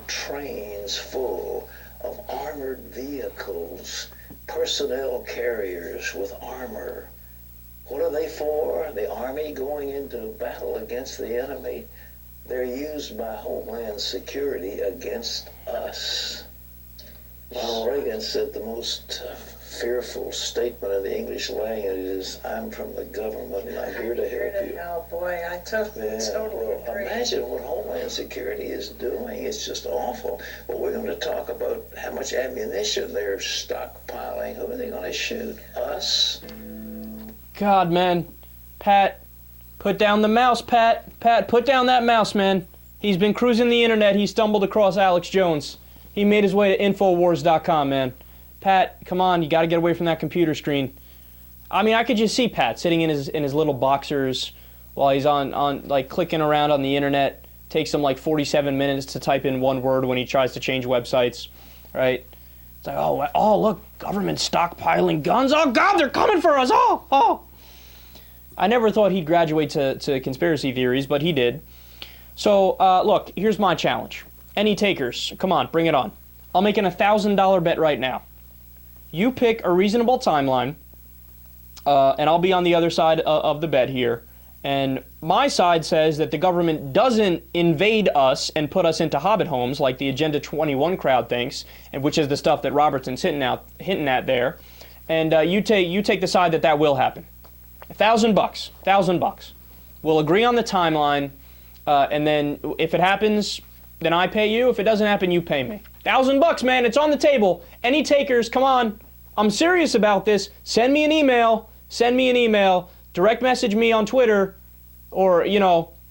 trains full of armored vehicles, personnel carriers with armor. What are they for? The Army going into battle against the enemy. They're used by Homeland Security against us. Ronald Reagan said the most fearful statement of the English language is, "I'm from the government and I'm here to help you." Oh boy, I totally agree. Imagine what Homeland Security is doing. It's just awful. But we're going to talk about how much ammunition they're stockpiling. Who are they going to shoot? Us? God, man. Pat, put down the mouse, Pat. Pat, put down that mouse, man. He's been cruising the internet. He stumbled across Alex Jones. He made his way to Infowars.com, man. Pat, come on, you got to get away from that computer screen. I mean, I could just see Pat sitting in his little boxers while he's on like clicking around on the internet. Takes him like 47 minutes to type in one word when he tries to change websites, right? It's like, oh, look, government stockpiling guns. Oh God, they're coming for us. Oh. I never thought he'd graduate to conspiracy theories, but he did. So, look, here's my challenge. Any takers? Come on, bring it on. I'll make an $1,000 bet right now. You pick a reasonable timeline, and I'll be on the other side of the bet here. And my side says that the government doesn't invade us and put us into hobbit homes like the Agenda 21 crowd thinks, and which is the stuff that Robertson's hinting at there. And you take the side that will happen. $1,000. We'll agree on the timeline, and then if it happens, then I pay you. If it doesn't happen, you pay me. $1,000, man. It's on the table. Any takers? Come on. I'm serious about this. Send me an email. Direct message me on Twitter, or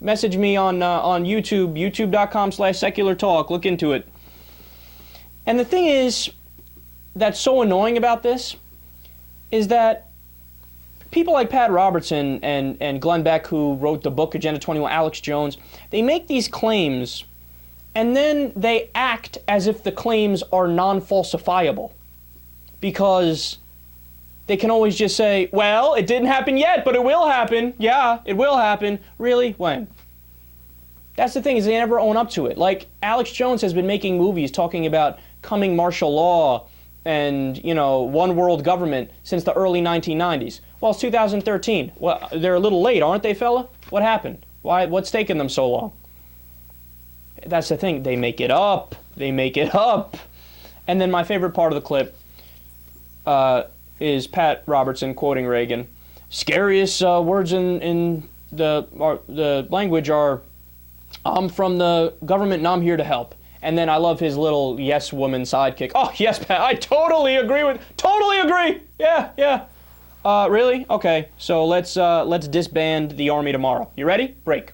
message me on YouTube. YouTube.com/secular talk. Look into it. And the thing is, that's so annoying about this, is that people like Pat Robertson and Glenn Beck, who wrote the book Agenda 21, Alex Jones, they make these claims, and then they act as if the claims are non-falsifiable, because they can always just say, well, it didn't happen yet, but it will happen. Yeah, it will happen. Really? When? That's the thing, is they never own up to it. Like, Alex Jones has been making movies talking about coming martial law and, one world government since the early 1990s. Well, it's 2013. Well, they're a little late, aren't they, fella? What happened? What's taking them so long? That's the thing. They make it up. And then my favorite part of the clip is Pat Robertson quoting Reagan. Scariest words in the language are, "I'm from the government and I'm here to help." And then I love his little yes woman sidekick. "Oh, yes, Pat, I totally agree. Yeah. Really? Okay, so let's disband the army tomorrow. You ready? Break."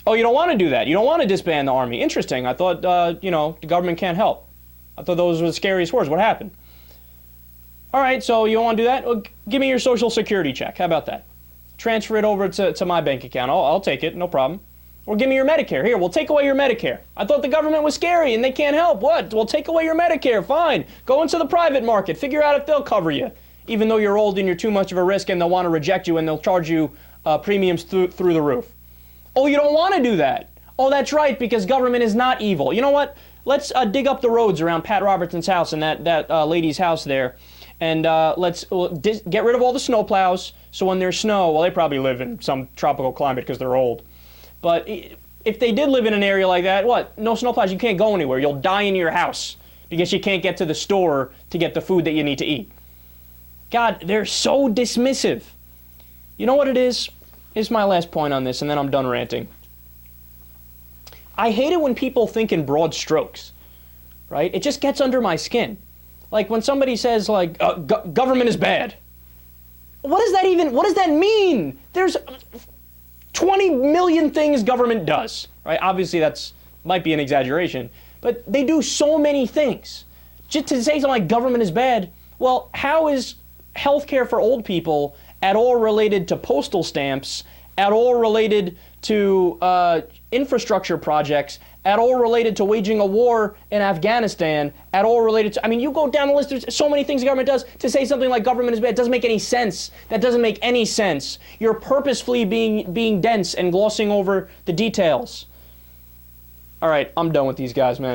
"Oh, you don't want to do that. You don't want to disband the army. Interesting. I thought, the government can't help. I thought those were the scariest words. What happened?" "All right, so you don't want to do that? Well, give me your Social Security check. How about that? Transfer it over to my bank account. I'll take it, no problem. Or give me your Medicare. Here, we'll take away your Medicare. I thought the government was scary and they can't help. What? We'll take away your Medicare. Fine. Go into the private market. Figure out if they'll cover you. Even though you're old and you're too much of a risk and they'll want to reject you and they'll charge you premiums through the roof." "Oh, you don't want to do that? Oh, that's right, because government is not evil. You know what? Let's dig up the roads around Pat Robertson's house and that lady's house there. And let's get rid of all the snowplows, so when there's snow, well, they probably live in some tropical climate because they're old. But if they did live in an area like that, what? No snowplows, you can't go anywhere. You'll die in your house because you can't get to the store to get the food that you need to eat." God, they're so dismissive. You know what it is? Here's my last point on this, and then I'm done ranting. I hate it when people think in broad strokes, right? It just gets under my skin. Like when somebody says, like, government is bad. What does that mean? There's 20 million things government does, right? Obviously might be an exaggeration, but they do so many things. Just to say something like government is bad, well, how is healthcare for old people at all related to postal stamps, at all related to infrastructure projects, at all related to waging a war in Afghanistan, at all related to, you go down the list, there's so many things the government does. To say something like government is bad doesn't make any sense. That doesn't make any sense. You're purposefully being dense and glossing over the details. All right, I'm done with these guys, man.